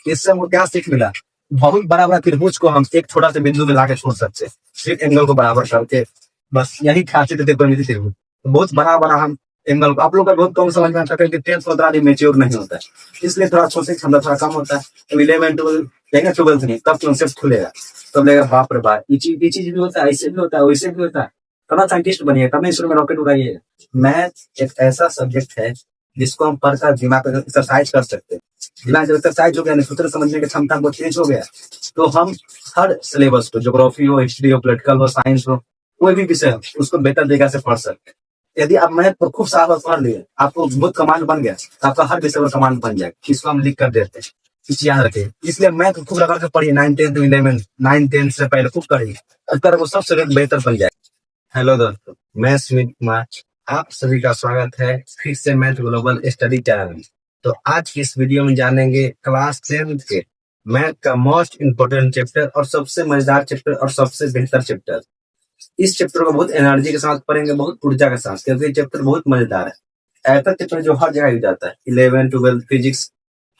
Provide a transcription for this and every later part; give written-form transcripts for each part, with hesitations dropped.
इससे हमको क्या सीख मिला? बहुत बड़ा बड़ा त्रिभुज को हम एक छोटा सा बिंदु में लाके छोड़ सकते हैं, सिर्फ एंगल को बराबर करके। बस यही खासियत है त्रिकोणमिति त्रिभुज। बहुत बड़ा बड़ा हम एंगल को, आप लोग का बहुत कम समझ में आता है क्योंकि 10th उतना मेच्योर नहीं होता है, इसलिए थोड़ा सोचने की क्षमता थोड़ा कम होता है। तो 11 12 12 नहीं, तब कॉन्सेप्ट खुलेगा, तब लगेगा बाप रे बाप, ये चीज भी होता है, ऐसे भी होता है, वैसे भी होता है। कब साइंटिस्ट बनिए, कब शुरू में रॉकेट उड़ाइए। मैथ एक ऐसा सब्जेक्ट है जिसको हम पढ़कर दिमाग पर एक्सरसाइज कर सकते हैं। दिमाग जब एक्सरसाइज हो गया, सूत्र समझने की क्षमता हमको चेंज हो गया, तो हम हर सिलेबस को, ज्योग्राफी हो, हिस्ट्री हो, पॉलिटिकल हो, साइंस हो, कोई भी विषय हो, उसको बेहतर तरीके से पढ़ सकते हैं। यदि आप मैथ पर खूब सारा पढ़ लिए, आपको बहुत कमांड बन गया, तो आपका हर विषय पर कमांड बन जाएगा, इसको हम लिख कर देते हैं, इस याद रखिए। इसलिए मैथ खूब लगा के पढ़िए, 9 10 11 9 10 से पहले खूब पढ़िए, अगर वो सबसे बेहतर बन जाए। हेलो दोस्तों, मैं सुमित कुमार, आप सभी का स्वागत है फिर से मैथ ग्लोबल स्टडी चैनल में। तो आज की इस वीडियो में जानेंगे क्लास 10th के मैथ का मोस्ट इंपोर्टेंट चैप्टर और सबसे मजेदार चैप्टर और सबसे बेहतर चैप्टर। इस चैप्टर को बहुत एनर्जी के साथ पढ़ेंगे, बहुत ऊर्जा के साथ, क्योंकि चैप्टर बहुत मजेदार है। ऐसा चैप्टर जो हर जगह यूज जाता है, 11 12 फिजिक्स,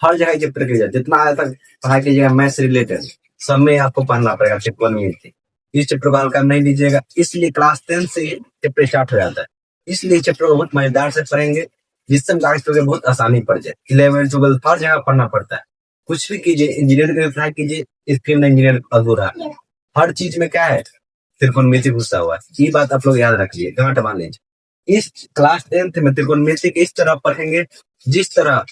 हर जगह चैप्टर किया जाता है। जितना आया तक पढ़ाई कीजिएगा मैथ से रिलेटेड, सब में आपको पढ़ना पड़ेगा त्रिकोणमिति। इस चैप्टर को हल्का नहीं लीजिएगा, इसलिए क्लास 10 से चैप्टर स्टार्ट हो जाता है। इसलिए चैप्टर को बहुत मजेदार से पढ़ेंगे, जिससे हम आगे बहुत आसानी पड़ जाए। 11 12 हर जगह पढ़ना पड़ता है। कुछ भी कीजिए, इंजीनियरिंग में ट्राई कीजिए, इसके में इंजीनियर अधूरा है। हर चीज में क्या है? त्रिकोणमिति घुसा हुआ है। ये बात आप लोग याद रखिए, गांठ मान लीजिए। इस क्लास 10th में त्रिकोणमिति के इस तरह पढ़ेंगे जिस तरह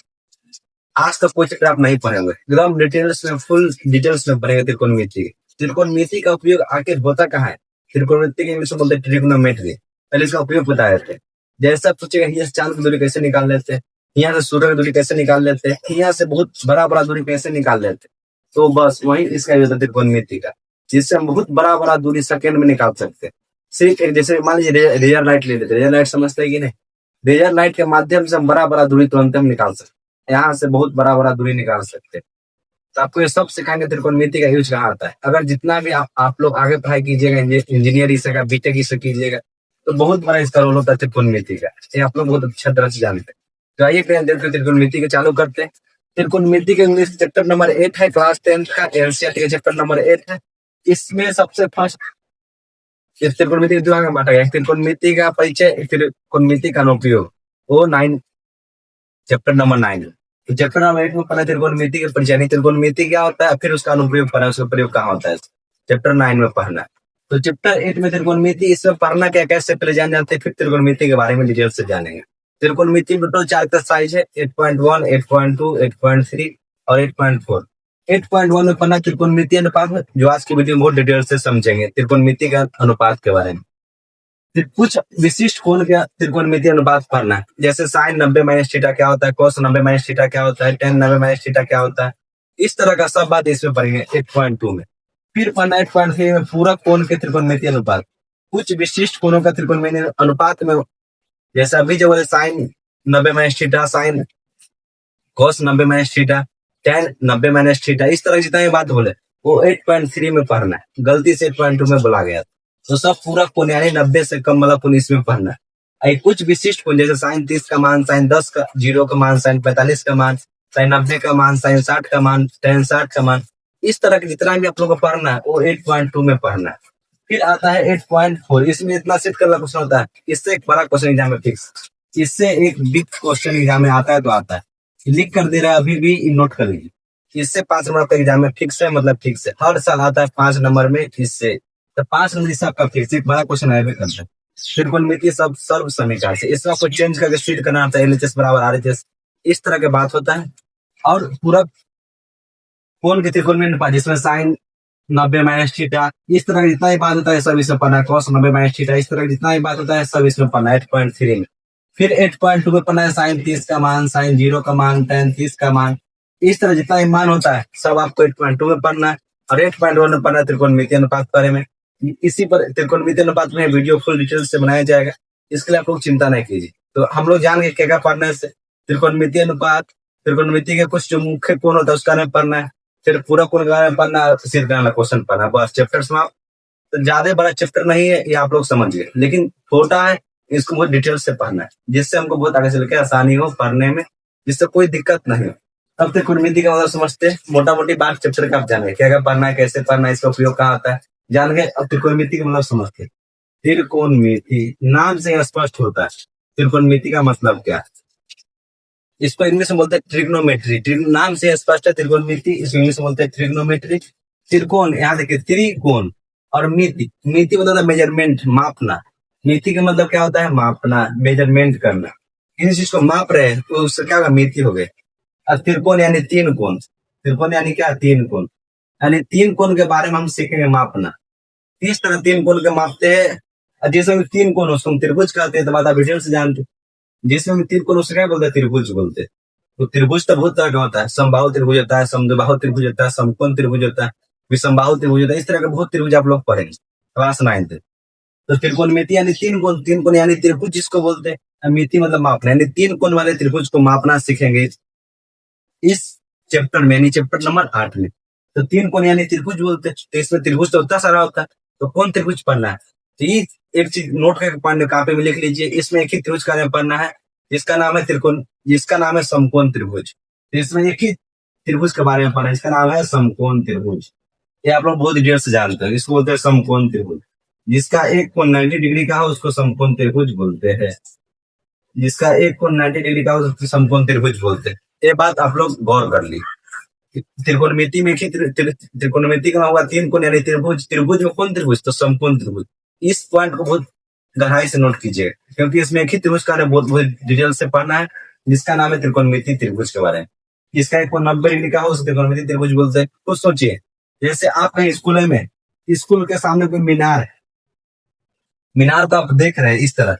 आज तक कोई चैप्टर आप नहीं पढ़ेंगे। एकदम डिटेल्स में, फुल डिटेल्स में पढ़ेंगे त्रिकोणमिति। त्रिकोणमिति का उपयोग आखिर होता कहाँ है? त्रिकोणमिति के इंग्लिश में बोलते हैं ट्रिग्नोमेट्री। पहले इसका उपयोग बता देते हैं। जैसे आप सोचेगा यहाँ से चांद की दूरी कैसे निकाल लेते हैं, यहाँ से सूर्य की दूरी कैसे निकाल लेते हैं, यहाँ से बहुत बड़ा बड़ा दूरी कैसे निकाल लेते हैं, तो बस वही इसका यूज है त्रिकोणमिति का, जिससे हम बहुत बड़ा बड़ा दूरी सेकंड में निकाल सकते हैं। सिर्फ एक, जैसे मान लीजिए रेजर लाइट ले लेते हैं, रेजर लाइट समझते हैं कि नहीं? रेजर लाइट के माध्यम से हम बड़ा बड़ा दूरी तुरंत हम निकाल सकते हैं, यहाँ से बहुत बड़ा बड़ा दूरी निकाल सकते हैं। तो आपको ये सब सिखाएंगे त्रिकोणमिति का यूज कहाँ आता है। अगर जितना भी आप लोग आगे पढ़ाई कीजिएगा, इंजीनियरिंग से बीटेक से कीजिएगा, तो बहुत बड़ा इसका रोल होता है त्रिकोणमिति का। ये आप लोग बहुत अच्छा तरह से जानते हैं। तो आइए त्रिकोणमिति के चालू करते हैं। त्रिकोणमिति के इंग्लिश चैप्टर नंबर 8 है, क्लास 10th का एनसीईआरटी का चैप्टर नंबर 8 है। इसमें सबसे फर्स्ट त्रिकोणमिति के में बांटा गया, त्रिकोणमिति का परिचय, त्रिकोणमिति का अनुप्रयोग, वो 9 चैप्टर नंबर 9। तो चैप्टर नंबर 8 में पढ़ा त्रिकोणमिति के परिचय, त्रिकोणमिति क्या होता है, फिर उसका अनुप्रयोग पढ़ा, उसका प्रयोग कहाँ होता है, चैप्टर 9 में पढ़ना। तो चैप्टर 8 में त्रिकोणमिति, इसमें पढ़ना क्या कैसे पहले जान जानते हैं, फिर त्रिकोणमिति के बारे में डिटेल से जानेंगे। त्रिकोणमिति में टोटल 4 एक्सरसाइज है, 8.1, 8.2, 8.3 और 8.4। 8.1 में पढ़ना त्रिकोणमिति अनुपात, जो आज की वीडियो में बहुत डिटेल से समझेंगे त्रिकोणमिति का अनुपात के बारे में। फिर कुछ विशिष्ट कोण का त्रिकोणमिति अनुपात पढ़ना, जैसे साइन 90 माइनस थीटा क्या होता है, कोस 90 माइनस थीटा क्या होता है, टेन 90 माइनस थीटा क्या होता है, इस तरह का सब बात इसमें पढ़ेंगे 8.2 में। फिर पढ़ना 8.3 में पूरा कोण के त्रिकोणमिति अनुपात, कुछ विशिष्ट कोणों का त्रिकोणमिति अनुपात में, जैसे अभी जो बोले sine 90 minus theta, sine cos 90 minus theta, tan 90 minus theta, इस तरह जितना बात बोले वो 8.3 में पढ़ना है। गलती से 8.2 में बोला गया, तो सब पूरा कोण यानी 90 से कम वाला कोण इसमें पढ़ना है। कुछ विशिष्ट कोण, जैसे साइन 30 का मान, साइन 10 का 0 का मान, साइन 45 का मान, साइन 90 का मान, साइन 60 का मान, टेन 60 का मान, इस तरह के जितना भी आप लोगों को पढ़ना है वो 8.2 में पढ़ना है। फिर आता है 8.4, इसमें इतना सेट करना क्वेश्चन होता है, इससे एक बड़ा क्वेश्चन एग्जाम में फिक्स, इससे एक बिग क्वेश्चन एग्जाम में आता है, तो आता है, लिख कर दे रहा है अभी भी, नोट कर लीजिए। इससे 5 नंबर का एग्जाम में फिक्स है, मतलब फिक्स है, हर साल आता है 5 नंबर में, इससे तो 5 नंबर इसका का फिक्स, एक बड़ा क्वेश्चन आएगा करता है। त्रिकोणमिति सब सर्व समीकरण से, इसका कुछ चेंज करके स्पीड करना आता है, एलएचएस बराबर आरएचएस, इस तरह के बात होता है। और पूरा कोण के त्रिकोणमिति अनुपात, जिसमें साइन 90 माइनस थीटा, इस तरह का जितना ही बात होता है सब इसमें पढ़ना है, cos 90 माइनस थीटा, इस तरह का जितना ही बात होता है सब इसमें पढ़ना है 8.3 में। फिर 8.2 में पढ़ना है साइन 30 का मान, साइन 0 का मान, टेन 30 का मान, इस तरह जितना ही मान होता है सब आपको 8.2 में पढ़ना है। और 8.1 में पढ़ना है त्रिकोणमिति अनुपात बारे में। इसी पर त्रिकोणमिति अनुपात में वीडियो फुल डिटेल से बनाया जाएगा, इसके लिए आप लोग चिंता नहीं कीजिए। तो हम लोग जान गए क्या क्या पढ़ना है, त्रिकोणमिति अनुपात, त्रिकोणमिति के कुछ जो मुख्य कोण होता है उसका में पढ़ना है, फिर पूरा कोण के बारे में पढ़ना है, सिर्फ क्वेश्चन पढ़ना है, बस चैप्टर समाप्त। तो ज्यादा बड़ा चैप्टर नहीं है ये आप लोग समझिए, लेकिन छोटा है, इसको बहुत डिटेल से पढ़ना है, जिससे हमको बहुत आगे चल के आसानी हो पढ़ने में, जिससे कोई दिक्कत नहीं हो। अब त्रिकोणमिति का मतलब समझते हैं, मोटा मोटी बात चैप्टर का आप जान गए, क्या क्या पढ़ना है, कैसे पढ़ना है, इसका उपयोग कहाँ होता है, जान गए। अब त्रिकोणमिति का मतलब समझते हैं। त्रिकोणमिति नाम से स्पष्ट होता है त्रिकोणमिति का मतलब क्या है। इसको इंग्लिश में बोलते हैं ट्रिग्नोमेट्री। नाम से स्पष्ट है त्रिकोणमिति, इसको इंग्लिश में बोलते हैं ट्रिग्नोमेट्री। त्रिकोण, यहाँ देखिए त्रिकोण, और मिति, मिति मतलब मेजरमेंट, मापना। मिति का मतलब क्या होता है, मापना, मेजरमेंट करना। किसी चीज को माप रहे हैं तो उससे क्या होगा, मिति हो गए। और त्रिकोण यानी तीन कोण, त्रिकोण यानी क्या, तीन कोण, यानी तीन कोण के बारे में हम सीखेंगे मापना। किस तरह तीन कोण के मापते हैं, और जिसमें तीन कोण उसको हम त्रिभुज कहते हैं, तो बात आप डिटेल से जानते हैं। जिसमें तीन कोण उससे क्या बोलते हैं, त्रिभुज बोलते हैं। तो त्रिभुज तो बहुत तरह का होता है, समबाहु त्रिभुज होता है, समद्विबाहु त्रिभुज होता है, समकोण त्रिभुज होता है, विषमबाहु त्रिभुज होता है। इस तरह के बहुत त्रिभुज आप लोग पढ़ेंगे क्लास 9 तक। तो त्रिकोणमिति यानी तीन कोण, तीन कोण यानी त्रिभुज जिसको बोलते हैं, और मिति मतलब मापना, यानी तीन कोण वाले त्रिभुज को मापना सीखेंगे इस चैप्टर में, यानी चैप्टर नंबर 8 में। तो तीन कोण यानी त्रिभुज बोलते हैं, तो इसमें त्रिभुज तो उतना सारा होता है, तो कौन त्रिभुज पढ़ना है, तो ये एक चीज नोट करके पढ़ने, कॉपी में लिख लीजिए। इसमें एक ही त्रिभुज का नाम पढ़ना है, जिसका नाम है त्रिकोण, जिसका नाम है समकोण त्रिभुज। तो इसमें एक ही त्रिभुज के बारे में पढ़ना है, इसका नाम है समकोण त्रिभुज। ये आप लोग बहुत डिटेल से जानते हैं, इसको बोलते हैं समकोण त्रिभुज। जिसका एक कोण 90 डिग्री का हो उसको समकोण त्रिभुज बोलते हैं। जिसका एक कोण 90 डिग्री का हो उसको समकोण त्रिभुज बोलते हैं। ये बात आप लोग गौर कर ली। त्रिकोणमिति में त्रिकोणमिति का हुआ तीन कोण यानी त्रिभुज, त्रिभुज में कौन त्रिभुज, तो समकोण त्रिभुज। इस पॉइंट को बहुत गहराई से नोट कीजिए, क्योंकि इसमें एक ही त्रिभुज का बहुत बहुत डिटेल से पढ़ना है, जिसका नाम है त्रिकोणमिति त्रिभुज के बारे में। इसका एक कोण 90 डिग्री का हो उसे त्रिकोणमिति त्रिभुज बोलते हैं। तो सोचिए, जैसे आप कहीं स्कूल में, स्कूल के सामने कोई मीनार है, मीनार को आप देख रहे हैं इस तरह,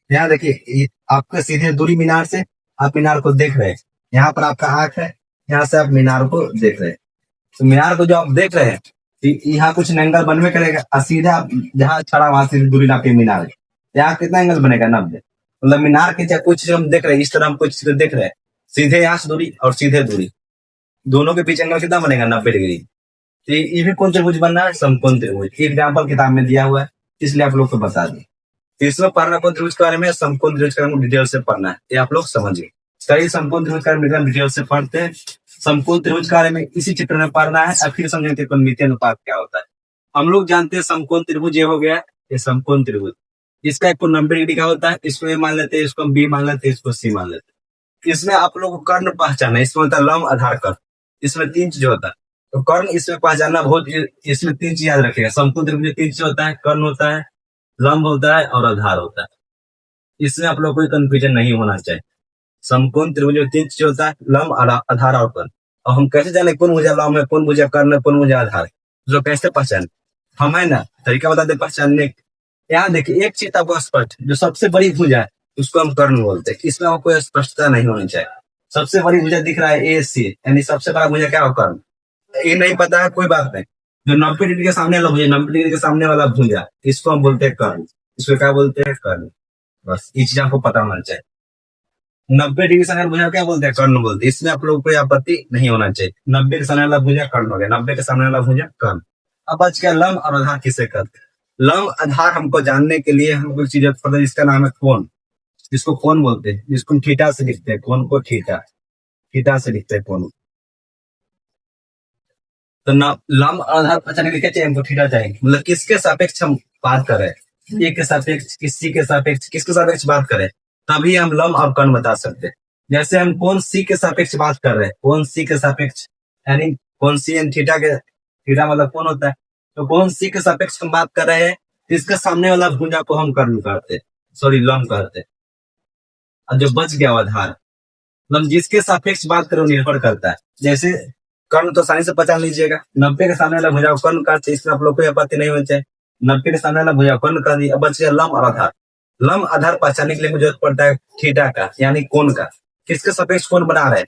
यहाँ देखिए आपका सीधे दूरी मीनार से, आप मीनार को देख रहे हैं, यहाँ पर आपका आंख है, यहाँ से आप मीनार को देख रहे हैं। तो मीनार को जो आप देख रहे हैं, यहाँ कुछ एंगल बनवे करेगा, और सीधे आप जहाँ खड़ा वहां से दूरी नापी मीनार है, यहाँ कितना एंगल बनेगा, 90। मतलब मीनार के चाहे कुछ हम देख रहे हैं, इस तरह हम कुछ देख रहे हैं, सीधे यहाँ से दूरी और सीधे दूरी, दोनों के बीच एंगल कितना बनेगा, 90 डिग्री। तो ये भी कौन त्रिभुज बनना है, समकोण त्रिभुज। एग्जाम्पल किताब में दिया हुआ है, इसलिए आप लोग को बता दें। तो इसमें पढ़ना कौन त्रिभुज के बारे में, समकोण त्रिभुज के बारे में डिटेल से पढ़ना है, ये आप लोग समझिए। सही, समकोण त्रिभुज के बारे में डिटेल से पढ़ते हैं। समकोण त्रिभुज के बारे में इसी चित्र में पढ़ना है, और फिर समझेंगे त्रिकोणमिति अनुपात क्या होता है। हम लोग जानते हैं समकोण त्रिभुज ये हो गया, ये समकोण त्रिभुज। इसका एक कोण 90 डिग्री का होता है, इसको ए मान लेते हैं, इसको हम बी मान लेते हैं, इसको सी मान लेते हैं। इसमें आप लोग को कर्ण पहचाना है, इसमें होता है लंब, आधार, कर्ण। इसमें तीन चीज होता है, तो कर्ण इसमें पहचानना बहुत, इसमें तीन चीज याद रखिएगा। समकोण त्रिभुज में तीन चीज होता है, कर्ण होता है, लंब होता है और आधार होता है। इसमें आप लोग कोई कंफ्यूजन नहीं होना चाहिए। समकोण त्रिभुज में तीन चीज होता है, लंब, आधार और कर्ण। और हम कैसे जाने कौन भुजा लंब है, कौन भुजा कर्ण है, कौन भुजा आधार है, जो कैसे पहचाने, हम है ना तरीका बता दे पहचानने। यहाँ देखिए एक चीज आपको स्पष्ट, जो सबसे बड़ी भुजा है उसको हम कर्ण बोलते हैं, इसमें आपको कोई स्पष्टता नहीं होनी चाहिए। सबसे बड़ी भुजा दिख रहा है ए सी, यानी सबसे बड़ा भुजा क्या हो, कर्ण। ये नहीं पता है कोई बात नहीं, जो 90 डिग्री के सामने वाला भुजा, 90 डिग्री के सामने वाला भुजा, इसको हम बोलते हैं कर्ण। इसको क्या बोलते हैं, कर्ण। बस ये चीज आपको पता होना चाहिए। 90 डिग्री सामने वाला भुजा क्या बोलते हैं, कर्ण बोलते हैं। इसमें आप लोग कोई आपत्ति नहीं होना चाहिए। 90 के सामने वाला भुजा कर्ण हो गया, 90 के सामने वाला भुजा कर्ण। अब बच गया लंब और आधार किसे कहते हैं। लंब आधार हमको जानने के लिए हमको एक चीज पता है, जिसका नाम है कोण। जिसको कोण बोलते हैं, जिसको हम थीटा से लिखते हैं, कोण को थीटा, थीटा से लिखते हैं कोण। तो लंब आधार पहचानने के लिए क्या चाहिए हमको, थीटा चाहिए। मतलब किसके सापेक्ष हम बात कर रहे हैं, ए के सापेक्ष, किसी के सापेक्ष, किसके सापेक्ष बात करें, तभी हम लंब और कर्ण बता सकते हैं। जैसे हम कोण सी के सापेक्ष बात कर रहे हैं, कोण सी के सापेक्ष, यानी कोण सी एन थीटा के, थीटा मतलब कोण होता है, तो कोण सी के सापेक्ष हम बात कर रहे हैं, इसके सामने वाला भुजा को हम कर्ण कहते हैं, सॉरी लंब कहते हैं। और जो बच गया आधार, मतलब जिसके सापेक्ष बात करो निर्भर करता है। जैसे कर्ण तो आसानी से पहचान लीजिएगा, 90 के सामने वाला भुजा को कर्ण कहते हैं, इसमें आप लोग कोई आपत्ति नहीं होनी चाहिए। 90 के सामने वाला भुजा कर्ण कर दी। अब बच गया लंब और आधार। लंब आधार पहचानने के लिए मुझे जरूरत पड़ता है थीटा का, यानी कोण का। किसके सापेक्ष कोण बना रहे हैं,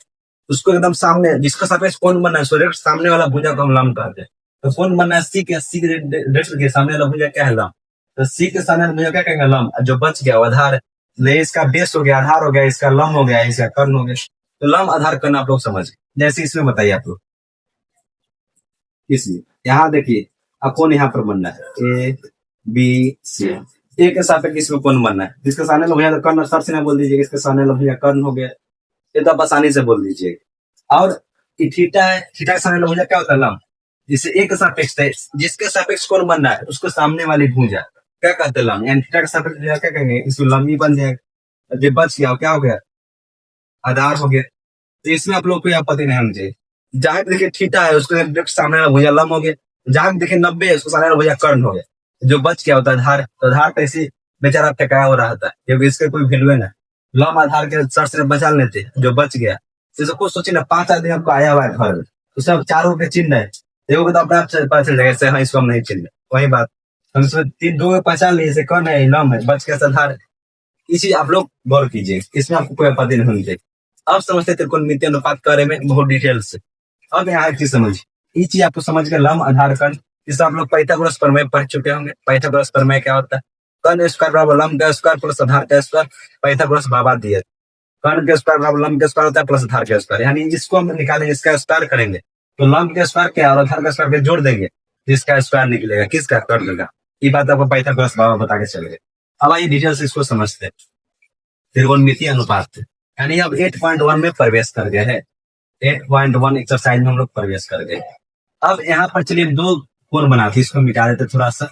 उसको एकदम सामने, जिसका सापेक्ष कोण बना है डायरेक्ट सामने वाला भुजा को हम लंब कहते हैं। तो कोण बनना है सी के, सी के सामने वाला भुजा क्या है, लंब। तो सी के सामने वाला भुजा क्या कहेंगे, लंब। जो बच गया आधार, इसका बेस हो गया, आधार हो गया, इसका लंब हो गया, इसका कर्ण हो गया। तो लंब आधार कर्ण आप लोग समझ, जैसे इसमें बताइए आप लोग। इसलिए यहाँ देखिए अब कोण यहाँ पर बनना है ए बी सी, ए के सापेक्ष इसमें कोण बनना है, जिसके सामने वाला भुजा कर्ण सर से ना बोल दीजिए, इसके सामने वाला भुजा कर्ण हो गया, ये तो आप आसानी से बोल दीजिए। और ये थीटा है, थीटा के सामने भुजा क्या होता है? लंब। जिससे एक सापेक्ष है, जिसके सापेक्ष कौन बन रहा है उसको सामने वाली भुजा क्या कहते हैं? लंब। यानी थीटा के सापेक्ष भुजा क्या कहेंगे? इसको लंब ही बन जाएगा। जो बच गया क्या हो गया? आधार हो गया। तो इसमें आप लोग को आपत्ति नहीं होनी चाहिए। जहां पे देखिए थीटा है उसको डायरेक्ट सामने वाला भुजा लंब हो गया, जहां पे देखिए 90 है उसको सामने वाला भुजा कर्ण हो गया। जो बच गया होता है आधार, तो आधार तो ऐसे बेचारा टकराया हो रहा था क्योंकि इसका कोई वैल्यू है ना। लंब आधार के सर से बचा लेते जो बच गया। जैसे कुछ सोचिए ना, 5 आदमी आपको आया हुआ है घर में, तो सब चारों पे चिन्ह है, देखोगे तो अपने आप से पता चल जाएगा ऐसे, हाँ इसको हम नहीं चिन्ह। वही बात हम इसमें तीन दो में पहचान लिए, जैसे कौन है? लंब है, बच गया आधार। इसी आप लोग गौर कीजिए, इसमें आपको कोई आपत्ति नहीं होनी चाहिए। अब समझते त्रिकोणमितीय अनुपात के बारे में बहुत डिटेल से। अब यहाँ एक चीज समझिए, ये चीज आपको समझ गए, लंब आधार कर्ण। जिससे आप लोग पाइथागोरस प्रमेय पढ़ चुके होंगे। पाइथागोरस प्रमेय क्या होता है? कर्ण स्क्वायर बराबर लंब का स्क्वायर प्लस आधार का स्क्वायर। पाइथागोरस बाबा दिए कर्ण के स्क्वायर बराबर लंब का स्क्वायर होता है प्लस आधार का स्क्वायर। यानी इसको हम निकालेंगे, इसका स्क्वायर करेंगे तो लंब के स्क्वायर क्या और आधार का स्क्वायर जोड़ देंगे, जिसका स्क्वायर निकलेगा किसका? कर्ण का। ये बात आपको पाइथागोरस बाबा बता के चले गए। अब आइए डिटेल से इसको समझते हैं। त्रिकोणमितीय अनुपात यानी अब 8.1 में प्रवेश कर गए हैं। 8.1 एक्सरसाइज में हम लोग प्रवेश कर गए। अब यहाँ पर चलिए दो कोण बनाते, इसको मिटा देते थोड़ा सा।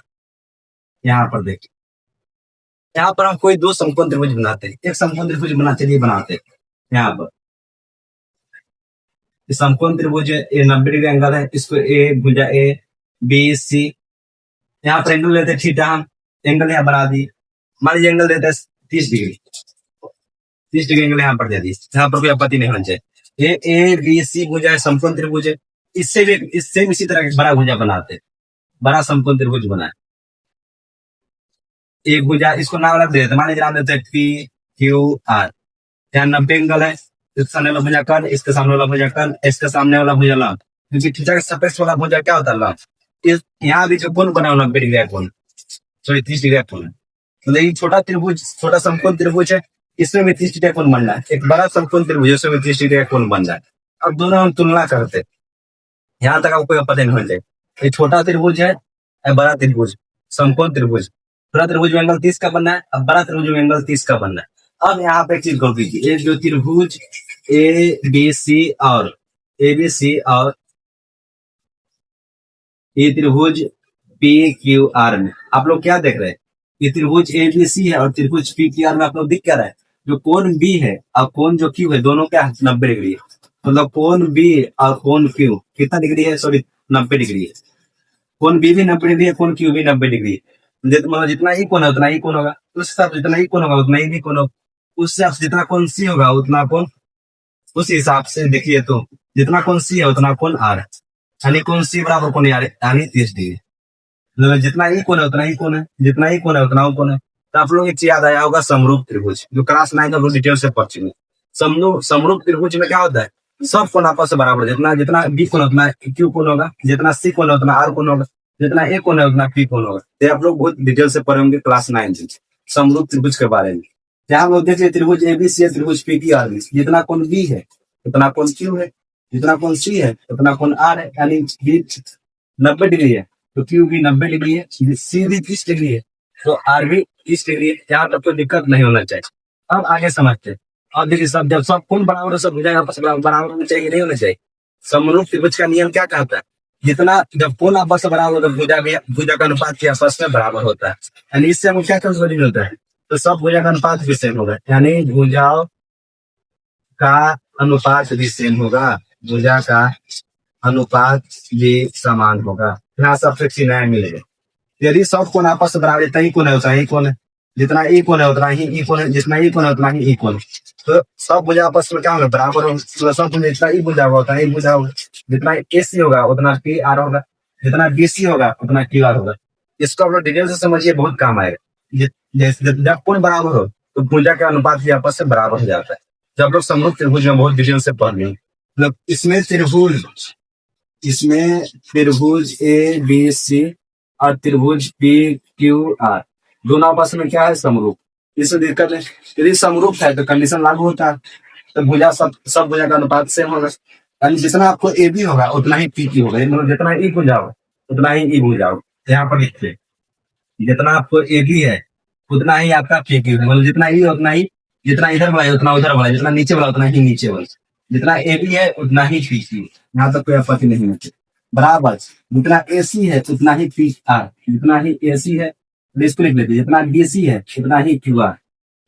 यहाँ पर देखिए, यहाँ पर हम कोई दो समकोण त्रिभुज बनाते हैं। एक समकोण त्रिभुज चलिए बनाते हैं। यहाँ पर समकोण त्रिभुज ए 90 डिग्री एंगल है, इसको ए भुजा ए बी सी। यहाँ पर एंगल लेते थीटा, हम एंगल यहाँ बना दी। मान लीजिए एंगल देते 30 डिग्री, 30 डिग्री एंगल यहाँ पर दे दी। यहाँ पर कोई आपत्ति नहीं होनी चाहिए। ए बी सी भुजा है, समकोण त्रिभुज है। इससे भी इसी तरह बड़ा भुजा बनाते, बड़ा समकोण त्रिभुज बना। एक भुजा इसको नाम अलग दे देते, मान लीजिए नाम देते पी क्यू आर। यहाँ 90 एंगल है, इसके सामने वाला भुजा कर्ण, इसके सामने वाला भुजा कर्ण, इसके सामने वाला भुजा लंब। क्योंकि थीटा के सापेक्ष वाला भुजा क्या होता है? लंब। यहाँ भी जो कोण बना 90 डिग्री कोण, सॉरी 30 डिग्री कोण है। मतलब ये छोटा त्रिभुज, छोटा समकोण त्रिभुज है, इसमें भी 30 डिग्री कोण बन रहा है। एक बड़ा समकोण त्रिभुज, इसमें भी 30 डिग्री कोण बन रहा है। अब दोनों हम तुलना करते, यहाँ तक आपको कोई पता नहीं होना चाहिए। ये छोटा त्रिभुज है, बड़ा त्रिभुज, समकोण त्रिभुज। छोटा त्रिभुज में एंगल 30 का बनना है, अब बड़ा त्रिभुज में एंगल 30 का बनना है। अब यहाँ पे एक चीज गौर कीजिए, एक जो त्रिभुज ए बी सी और ये त्रिभुज पी क्यू आर में आप लोग क्या देख रहे हैं? ये त्रिभुज ए बी सी है और त्रिभुज पी क्यू आर में आप लोग दिख क्या रहा है? जो कोण बी है और कोण जो क्यू है, दोनों क्या है? 90 डिग्री है। मतलब कोण बी और कोण क्यू कितना डिग्री है? सॉरी 90 डिग्री है। कोण बी भी 90 डिग्री है, कोण क्यू भी 90 डिग्री है। मतलब जितना ही कोण है उतना ही कोण होगा, उस हिसाब से जितना ही कोण होगा उतना ही भी कोण होगा, उस हिसाब से जितना कोण सी होगा उतना कोण, उस हिसाब से देखिए तो जितना कोण सी है उतना कोण आर है। यानी कोण सी बराबर कोण आर यानी 30 डिग्री। मतलब जितना ही कोण है उतना ही कोण है, जितना ही कोण है उतना कोण है। तो आप लोग एक चीज याद आया होगा, समरूप त्रिभुज, जो क्लास 9 में डिटेल से पढ़ चुके। समरूप त्रिभुज में क्या होता है? सब कोण आपस से बराबर, जितना जितना बी कोण उतना क्यू कोण होगा, जितना सी कोण है उतना आर कोण होगा, जितना ए कोण है उतना पी कोण होगा। तो आप लोग बहुत डिटेल से पढ़े होंगे क्लास 9 में समरूप त्रिभुज के बारे में। यहाँ हम लोग देखिए त्रिभुज एबीसी है, त्रिभुज पी क्यू आर में जितना कोण बी है उतना कोण क्यू है, जितना कोण सी है उतना कोण आर है। यानी बी 90 डिग्री है तो क्यू भी 90 डिग्री है, सी भी 30 डिग्री है तो आर भी 30 डिग्री है। यहाँ तक कोई दिक्कत नहीं होना चाहिए। अब आगे समझते हैं। अब देखिए सब जब सब कोण बराबर है, सब भुजा आपस में बराबर होना चाहिए, नहीं होना चाहिए। समरूप त्रिभुज का नियम क्या कहता है? जितना जब कोण आपस में बराबर होता है भुजा का अनुपात के आपस में बराबर होता है। यानी इससे हमको क्या समझ मिलता है? तो सब भुजा का अनुपात भी सेम होगा, यानी भुजाओं का अनुपात भी सेम होगा, भुजा का अनुपात भी समान होगा। यहाँ सबसे अच्छी नया मिलेगा। यदि सब कोण आपस में बराबर, जितना ही कोण है उतना ही कोण है, जितना ई कोण है उतना ही ई कोण है, जितना ई कोण है उतना ही ई कोण है। तो सब भुजा आपस में क्या होगा? बराबर होगा। तो सब भुजा जितना ई भुजा होगा उतना ही भुजा होगा, जितना ए सी होगा उतना पी आर होगा, जितना बी सी होगा उतना क्यू आर होगा। इसको आप लोग डिटेल से समझिए, बहुत काम आएगा। जैसे जब कोण बराबर हो तो भुजा के अनुपात भी आपस से बराबर हो जाता है। जब लोग समरूप त्रिभुज में बहुत डिटेल से पढ़ लेंगे। मतलब इसमें त्रिभुज ए बी सी और त्रिभुज पी क्यू आर दोनों आपस में क्या है? समरूप। इससे दिक्कत है, यदि समरूप है तो कंडीशन लागू होता है, तो भुजा सब भुजा का अनुपात सेम होगा। यानी जितना आपको ए बी होगा उतना ही पी क्यू होगा, मतलब जितना ई भुजा होगा उतना ही ई भुजा होगा। यहाँ पर लिखते जितना आपको ए बी है उतना ही आपका पी क्यू है, मतलब जितना ई उतना ही, जितना इधर वाला है उतना उधर वाला है, जितना नीचे वाला उतना ही नीचे वाला। जितना ए बी है उतना ही पी क्यू, यहाँ तक कोई आपत्ति नहीं है। बराबर जितना ए सी है उतना ही पी आर, जितना ही ए सी है इसको लिख लेते, जितना बी सी है उतना ही क्यू आर,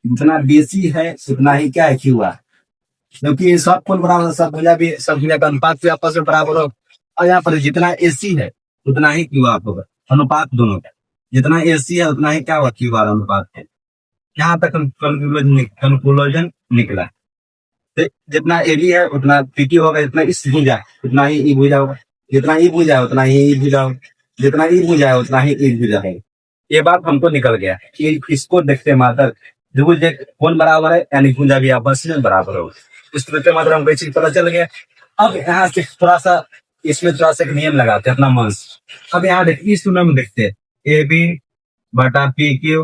जितना बी सी है उतना ही क्या है क्यू आर, क्योंकि सब कोण बराबर है, सब भुजा भी सब भुजा का अनुपात भी आपस में बराबर हो। और यहाँ पर जितना ए सी है उतना ही क्यू आर होगा, अनुपात दोनों का, जितना ए सी है उतना ही क्या होगा क्यू आर अनुपात है। यहाँ तक कंक्लूजन निकला। तो जितना ए बी है उतना पी क्यू होगा, जितना इस भुजा उतना ही ई भुजा होगा, जितना ई भुजा है उतना ही ई भुजा होगा, जितना ई भुजा है उतना ही ई भुजा है। ये बात हमको निकल गया कि इसको देखते मात्र त्रिभुज कौन बराबर है, यानी भुजा भी आपस में बराबर होगा। इस देखते मात्र हमको चीज पता चल गया। अब यहाँ से थोड़ा सा इसमें थोड़ा सा एक नियम लगाते हैं अपना मन से। अब यहाँ देखिए इस में देखते हैं ए बी बटा पी क्यू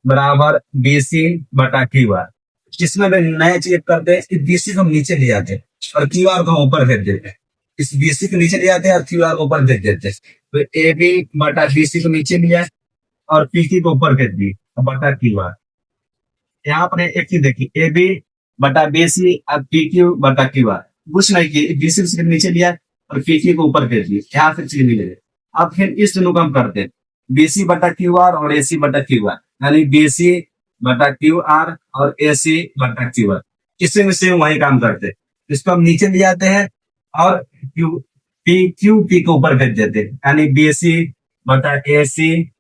बराबर बी सी बटा क्यू आर। इसमें नया चीज करते हैं, इस बीसी को हम नीचे ले आते हैं और क्यू आर को हम ऊपर भेज देते हैं। इस बीसी को नीचे ले आते हैं और क्यू आर को ऊपर भेज देते हैं। तो ए बी बटा बीसी को नीचे लिया और पीसी को ऊपर भेज दी बटा क्यू आर। यहाँ पर एक चीज देखिए ए बी बटा बी सी और पी क्यू बटा क्यू आर, कुछ नहीं की बीसी को नीचे लिया और पीसी को ऊपर भेज दी, यहाँ से चीज नहीं ले। अब फिर इस दोनों को हम करते हैं बीसी बटा क्यू आर और एसी बटा क्यू आर, यानी बीसी बटा क्यू आर और एसी बटा क्यू आर। इससे में सेम वही काम करते हैं, इसको हम नीचे ले जाते हैं और क्यू पी को ऊपर भेज देते हैं, यानी बीसी बटा एसी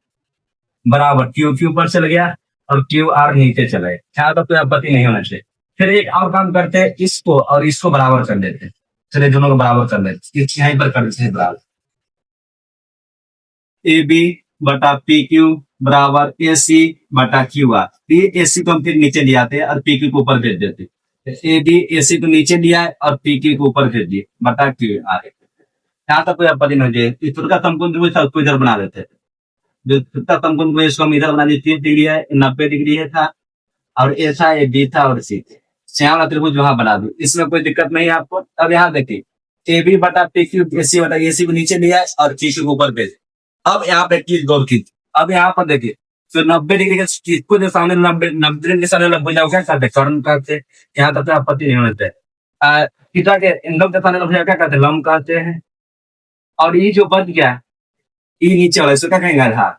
बराबर क्यू क्यू ऊपर चल गया और क्यू आर नीचे चला गया। यहाँ पर कोई आपत्ति नहीं होना चाहिए। फिर एक और काम करते हैं, इसको और इसको बराबर कर देते हैं। चलिए दोनों को बराबर कर लेते हैं, यहीं पर कर देते हैं बराबर। ए बी बटा पी क्यू बराबर ए सी बटा क्यू आर। ए सी को हम फिर नीचे ले आते हैं और पी क्यू को ऊपर भेज देते हैं। ए बी ए सी को नीचे लिया है और पी क्यू को ऊपर भेज दिए बटा क्यू आर। यहाँ तक कोई आपत्ति नहीं चाहिए। इस का समकोण त्रिभुज था उसको इधर बना देते हैं। जो समकोण त्रिभुज इसको हम इधर बना दी 30 डिग्री है, 90 डिग्री है था, और ए था, ए बी था और सी। श्याम त्रिभुज वहां बना दी, इसमें कोई दिक्कत नहीं है आपको। अब यहाँ देखिए ए बी बटा पी क्यू ए सी बटा ए सी को नीचे लिया है और पी क्यू को ऊपर भेज। अब यहाँ पे चीज गौर की, अब यहाँ पर देखिए तो 90 डिग्री के चीज को जो सामने 90 डिग्री के सामने लंब भुजा क्या करते कर्ण करते, यहाँ तक तो आपत्ति नहीं होने देते। थीटा के इंदम के सामने भुजा क्या करते लंब कहते हैं। और ये जो बच गया ये नीचे वाला इसको क्या कहेंगे आधार।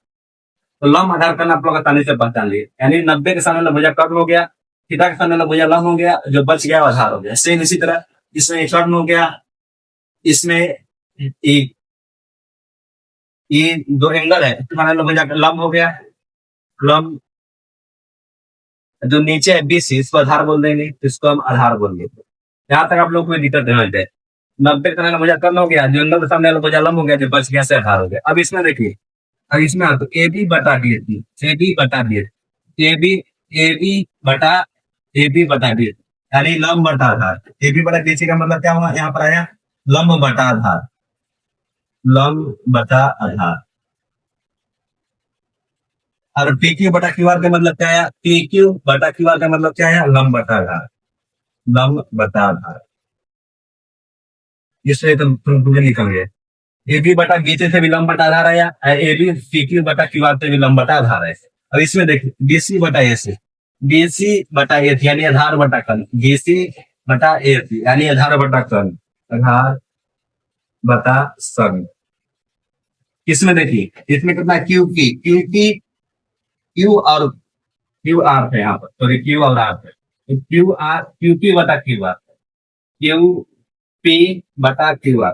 तो लंब आधार करना आप लोग आसानी से पहचान लिए, यानी 90 के सामने भुजा कर्ण हो गया, थीटा के सामने भुजा लंब हो गया, जो बच गया आधार हो गया। सेम इसी तरह इसमें कर्ण हो गया, इसमें ये दो एंगल है तुम्हारा भुजा लंब हो गया, लंब जो नीचे है बीसी इसको आधार बोल देंगे, इसको हम आधार बोल देंगे। यहाँ तक आप लोग कोई दिक्कत नहीं होते। 90 का भुजा कर्ण हो गया, जो 90 सामने वाला भुजा लंब हो गया, जो बच गया से आधार हो गया। अब इसमें देखिए, अब इसमें तो ए बी बटा डी ए बी बटा D A B A B बटा ए बी बटा डी, यानी लंब बटा आधार। ए बी बटा डी का मतलब क्या हुआ, यहाँ पर आया लंब बटा आधार, लंब बटा आधार। और पी क्यू बटा क्यू आर का मतलब क्या है, पी क्यू बटा क्यू आर का मतलब क्या है, लंब बटा आधार, लंब बटा आधार। इससे तो तुझे निकल गए। ए बी बटा बी से भी लंब बटा आधार आया, ए बी पी क्यू बटा क्यू आर से भी लंब बटा आधार है। अब इसमें देखिए बीसी बटा ए सी, बीसी बटा ए सी यानी आधार बटा कर्ण, बीसी बटा ए सी यानी आधार बटा कर्ण, आधार बता सन। इसमें देखिए इसमें कितना क्यू की क्यू और क्यू आर है, यहाँ पर सॉरी क्यू और आर है, क्यू आर क्यू पी बटा क्यू आर, क्यू पी बटा क्यू आर,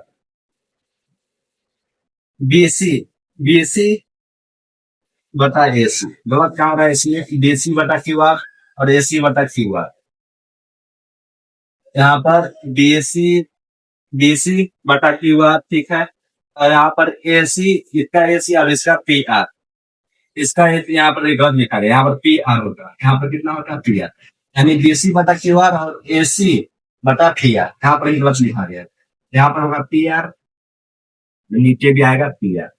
बीसी बीसी बटा एसी। गलत क्या हो रहा है इसलिए बीसी बटा क्यू आर और एसी बटा क्यू आर। यहाँ पर बीसी बीसी बटा क्यू आर ठीक है, और यहाँ पर एसी इसका एसी और इसका पी आर, इसका यहाँ पर गलत लिखा गया, यहाँ पर पी आर होगा, यहाँ पर कितना होता है पी आर, यानी बीसी बटा क्यू आर और एसी बटा पी आर, यहाँ पर गलत लिखा गया। यहाँ पर होगा पी आर, नीचे भी आएगा पी आर।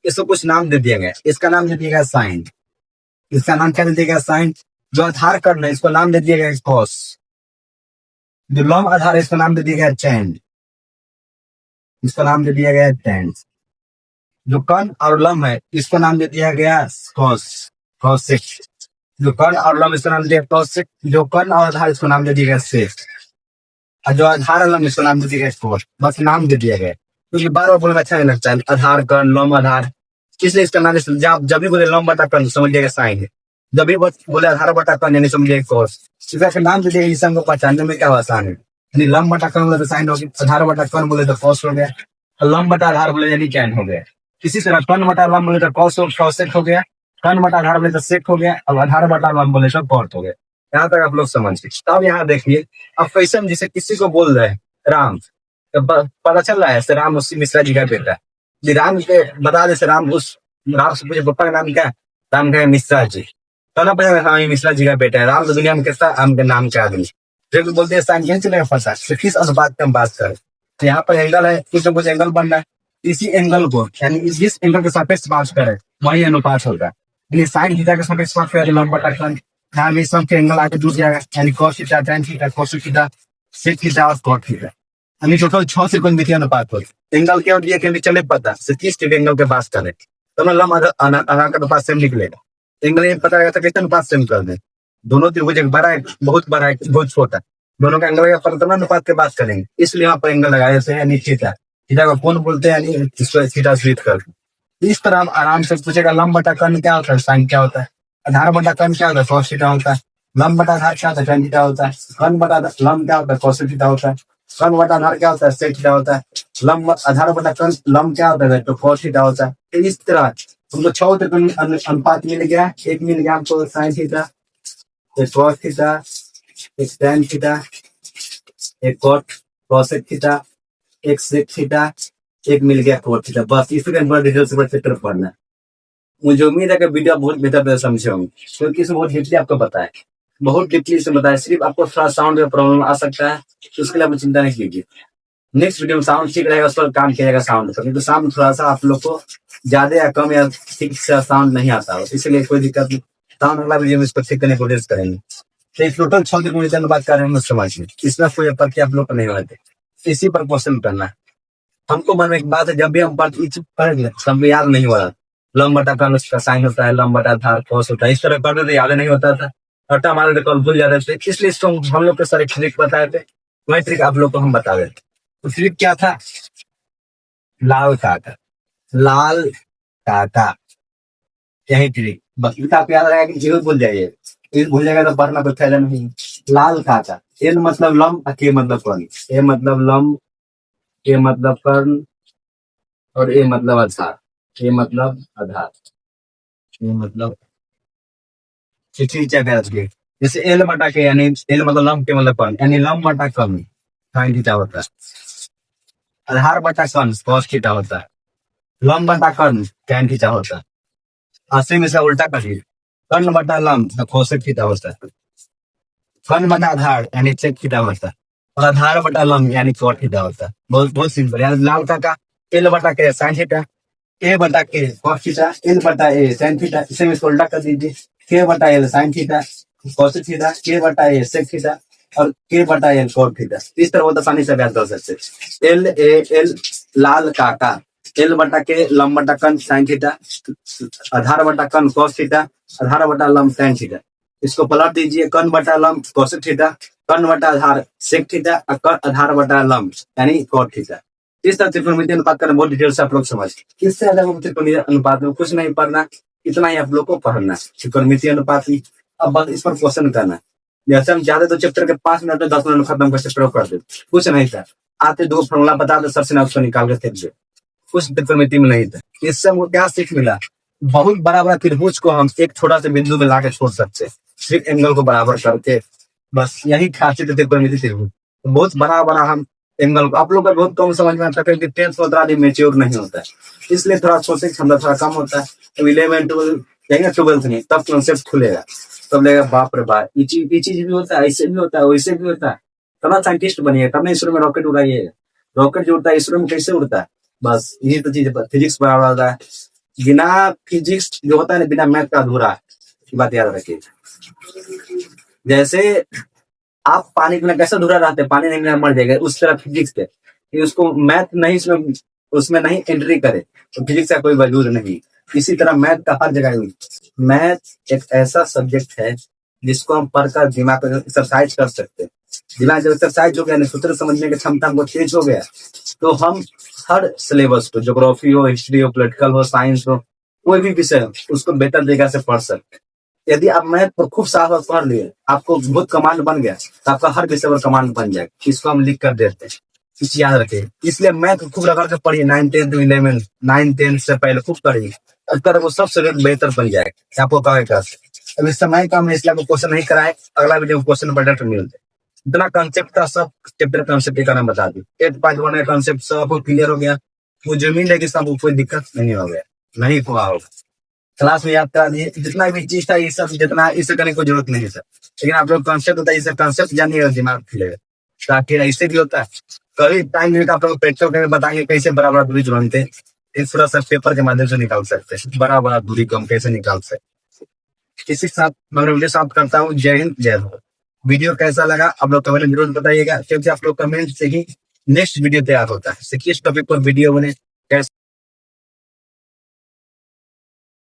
इसको कुछ नाम दे दिया गया, इसका नाम दे दिया गया साइन, इसका नाम क्या दे दिया गया साइन। जो आधार कार्ड है इसको नाम दे दिया गया कॉस, जो लंब आधार है इसका नाम दे दिया गया चैन, इसका नाम दे दिया गया टेंस। जो कर्ण और लंब है इसको नाम दे दिया गया कॉस, कॉसेक। जो कर्ण और लंब इसका नाम दे दिया कॉसेक, जो कर्ण और आधार इसको नाम दे दिया गया सेक, और जो आधार और लंब इसको नाम दे दिया गया कोस। बस नाम दे दिया गया, क्योंकि बार बार बोलना अच्छा नहीं लगता है, आधार कर्ण लंब आधार, इसलिए इसका नाम जब भी बोले लंब बटा कर्ण समझ लिएगा साइन है, जब भी बोले आधार बटा कर्ण यानी समझिए कॉस। इसका नाम दे दिया, इस हमको पहचानने में क्या आसान है। यानी लंब बटा कर्ण बोले तो साइन हो गया, आधार बटा कर्ण बोले तो कॉस हो गया, लंब बटा आधार बोले यानी टैन हो गया। इसी तरह कर्ण बटा लंब बोले तो कॉसेक हो गया, कर्ण बटा आधार बोले तो सेक हो गया, और आधार बटा लंब बोले तो कॉट हो गया। यहाँ तक आप लोग समझ गए। अब यहाँ देखिए, अब कैसे हम जिसे किसी को बोल रहे हैं राम, तो पता चल रहा है से राम उसी मिश्रा जी का बेटा, जी राम के बता दे से राम उस राम से पूछे पापा का नाम क्या है, राम का है मिश्रा जी, तो ना पता हाँ ये मिश्रा जी का बेटा है। राम तो दुनिया में कैसा राम के नाम के आदमी, जब बोलते हैं साइन कैसे चलेगा फंसा, तो किस अनुपात का हम बात करें। तो यहाँ पर एंगल है, कुछ ना कुछ एंगल बन रहा है, इसी एंगल को यानी जिस एंगल के सापेक्ष बात करें वही अनुपात होगा। यानी साइन थीटा के सापेक्ष बात करें लंब बटा कर्ण, यहाँ भी सबके एंगल आगे जुड़ जाएगा, यानी cos theta tan theta cos theta sec theta और cot थीटा, यानी टोटल 6 त्रिकोणमितीय अनुपात होगा। एंगल क्या दिया कि चले पता से 30 डिग्री एंगल के पास करें तो ना लंब आधार का अनुपात सेम निकलेगा। एंगल ये पता लगता है कैसे अनुपात सेम कर दें, दोनों त्रिभुज एक बड़ा है बहुत बड़ा है बहुत छोटा, दोनों का एंगल का फर्क अनुपात के बात करेंगे, इसलिए यहाँ पर एंगल लगाए जैसे यानी थीटा, थीटा का कोण बोलते हैं, यानी इसको थीटा स्वीत कर। इस तरह हम आराम से पूछेगा लंब बटा कर्ण क्या होता है, साइन क्या होता है, आधार बटा कर्ण क्या होता है, cos थीटा होता है, लंब बटा आधार क्या होता है, tan थीटा होता है, कर्ण बटा लंब क्या होता है, cos थीटा होता है, कर्ण बटा आधार क्या होता है, sec थीटा होता है, लंब आधार बटा कर्ण लंब क्या होता है तो cos थीटा होता है। तो इस तरह हमको 6 त्रिकोण अनुपात मिल गया, एक मिल गया हमको साइन थीटा, एक cos थीटा, एक tan थीटा, एक cosec थीटा, एक sec थीटा, एक मिल गया cot थीटा। बस इसी का बड़ा डिटेल से बड़ा पढ़ना है। मुझे उम्मीद है कि वीडियो बहुत बेहतर तरह समझे होंगे, क्योंकि इसमें बहुत डीपली आपको बताया, बहुत डीपली से बताया। सिर्फ आपको थोड़ा साउंड में प्रॉब्लम आ सकता है, तो उसके लिए आप चिंता नहीं कीजिए, नेक्स्ट वीडियो में साउंड ठीक रहेगा, उस पर काम किया जाएगा साउंड पर। तो साउंड थोड़ा सा आप लोग को ज्यादा या कम या ठीक से साउंड नहीं आता हो, इसलिए कोई दिक्कत नहीं, साउंड अगला वीडियो में इसको ठीक करने की कोशिश करेंगे। तो इस टोटल 6 त्रिकोणमितीय बात कर रहे हैं समझ में, इसमें कोई आपत्ति आप लोग को नहीं होते, इसी पर क्वेश्चन करना है। हमको मन में एक बात है, जब भी हम पढ़ेंगे सब याद नहीं हो रहा, लंब बटा कर्ण उसका साइन होता है, लंब बटा आधार cos होता है, इस तरह पढ़ते थे याद नहीं होता था, अट्टा हमारे कल भूल जाते थे, इसलिए इसको हम लोग के सारे ट्रिक बताए थे, वही ट्रिक आप लोग को हम बता रहे थे। तो ट्रिक क्या था, लाल काका, लाल काका, यही ट्रिक। बस इतना आप याद रहेगा कि जीरो भूल जाइए, भूल जाएगा तो पढ़ना कोई फायदा नहीं। लाल काका, एल मतलब लंब, के मतलब कर्ण, ए मतलब लंब, के मतलब कर्ण, और ए मतलब आधार, ए मतलब आधार, ए मतलब जैसे एल बटा के, यानी एल मतलब लंब, के मतलब कर्ण, यानी लंब बटा कर्ण साइन थीटा होता है, आधार बटा कर्ण cos थीटा होता है, लंब बटा कर्ण tan थीटा होता है। अस्सी में से उल्टा करिए, कर्ण बटा लंब cosec थीटा होता है, कर्ण बटा आधार यानी sec थीटा होता है, और आधार बटा लंब यानी cot थीटा होता है। बहुत बहुत सिंपल। यानी लाल का एल बटा के साइन थीटा, ए बटा के cos थीटा, एल बटा ए sin थीटा, इसे इसको उल्टा कर दीजिए, के बटा L sin theta, cos theta, के बटा ए sec थीटा, और के बटा एल cot थीटा। इस तरह बहुत आसानी से बयान कर सकते हैं। एल ए एल लाल काका, एल बटा के लंब बटा कर्ण साइन थीटा, आधार बटा कर्ण cos थीटा, आधार बटा लंब tan थीटा। इसको पलट दीजिए, कर्ण बटा लंब cos थीटा, कर्ण बटा आधार sec थीटा, आधार बटा लंब यानी cot थीटा। इस तरह त्रिकोणमितीय अनुपात करना बहुत डिटेल से आप लोग समझ, इससे ज्यादा त्रिकोणमितीय अनुपात में कुछ नहीं पढ़ना, इतना ही आप लोग को पढ़ना त्रिकोणमितीय अनुपात ही। अब बस इस पर क्वेश्चन करना, जैसे हम चाहते तो चैप्टर के 5 मिनट में 10 मिनट में खत्म कर चैप्टर कर दे, कुछ नहीं था, आते 2 फॉर्मूला बता दो सर से उसको निकाल के फेंक दे, कुछ त्रिकोणमिति में नहीं था। इससे हमको क्या सीख मिला, बहुत बड़ा बड़ा त्रिभुज को हम एक छोटा से बिंदु में लाके छोड़ सकते, सिर्फ एंगल को बराबर करके, बस यही खासियत है त्रिकोणमिति त्रिभुज। बहुत बड़ा बड़ा हम एंगल को, आप लोग का बहुत कम समझ में आता है, क्योंकि 10th में उतना मेच्योर नहीं होता है, इसलिए थोड़ा सोचने की क्षमता थोड़ा कम होता है। अब 11 12 कहेंगे 12th नहीं, तब कॉन्सेप्ट खुलेगा, तब लगेगा बाप रे बाप, ये चीज भी होता है, ऐसे भी होता है, वैसे भी होता है, तब साइंटिस्ट बनिएगा, तब ना इसरो में रॉकेट उड़ाइएगा। रॉकेट जो उड़ता है इसरो में कैसे उड़ता है, बस यही तो चीज फिजिक्स बराबर होता है, बिना फिजिक्स जो होता है ना, बिना मैथ का अधूरा है, ये बात याद रखिए। जैसे आप पानी बिना कैसे अधूरा रहते हैं, पानी नहीं बिना मर जाएगा, उस तरह फिजिक्स है कि उसको मैथ नहीं उसमें उसमें नहीं एंट्री करे तो फिजिक्स का कोई वजूद नहीं। इसी तरह मैथ का हर जगह यूज। मैथ एक ऐसा सब्जेक्ट है जिसको हम पढ़कर दिमाग को एक्सरसाइज कर सकते हैं। दिमाग जब एक्सरसाइज हो गया ना, सूत्र समझने की क्षमता हमको तेज हो गया, तो हम हर सिलेबस को, ज्योग्राफी हो, हिस्ट्री हो, पॉलिटिकल हो, साइंस हो, कोई भी विषय हो, उसको बेहतर तरीका से पढ़ सकते हैं। यदि आप मैथ पर खूब सारा पढ़ लिए, आपको बहुत कमांड बन गया, तो आपका हर विषय पर कमांड बन जाएगा। इसको हम लिख कर देते हैं, इस याद रखिए। इसलिए मैथ को खूब रगड़ के पढ़िए, 9 10 11 9 10 से पहले खूब पढ़िए, अब तक वो सबसे बेहतर बन जाएगा। आपको कहेगा अब इस समय का हम इसलिए आपको क्वेश्चन नहीं कराए, अगला वीडियो में क्वेश्चन डायरेक्ट मिलते। इतना कंसेप्ट का सब चैप्टर कंसेप्ट का नाम बता दी, 8.1 का कंसेप्ट सब आपको क्लियर हो गया। वो जमीन है कि सब कोई दिक्कत नहीं हो गया, नहीं हुआ होगा। क्लास में याद करा दिए, जितना भी चीज था ये सब, जितना इससे करने की कोई जरूरत नहीं है सर। लेकिन आप लोग कंसेप्ट होता है, इससे कंसेप्ट जानिएगा, दिमाग खुलेगा। ताकि ऐसे भी होता है, कभी टाइम मिलेगा आप लोग प्रैक्टिकल करके बताएंगे कैसे बड़ा बड़ा दूरी जोड़ते हैं, इस पूरा सब पेपर के माध्यम से निकाल सकते हैं, बड़ा बड़ा दूरी को हम कैसे निकाल सकते। इसी के साथ मैं वीडियो समाप्त करता हूँ। जय हिंद, जय भारत। वीडियो कैसा लगा आप लोग कमेंट में जरूर बताइएगा, क्योंकि आप लोग कमेंट से ही नेक्स्ट वीडियो तैयार होता है। किस टॉपिक पर वीडियो बने, कैसे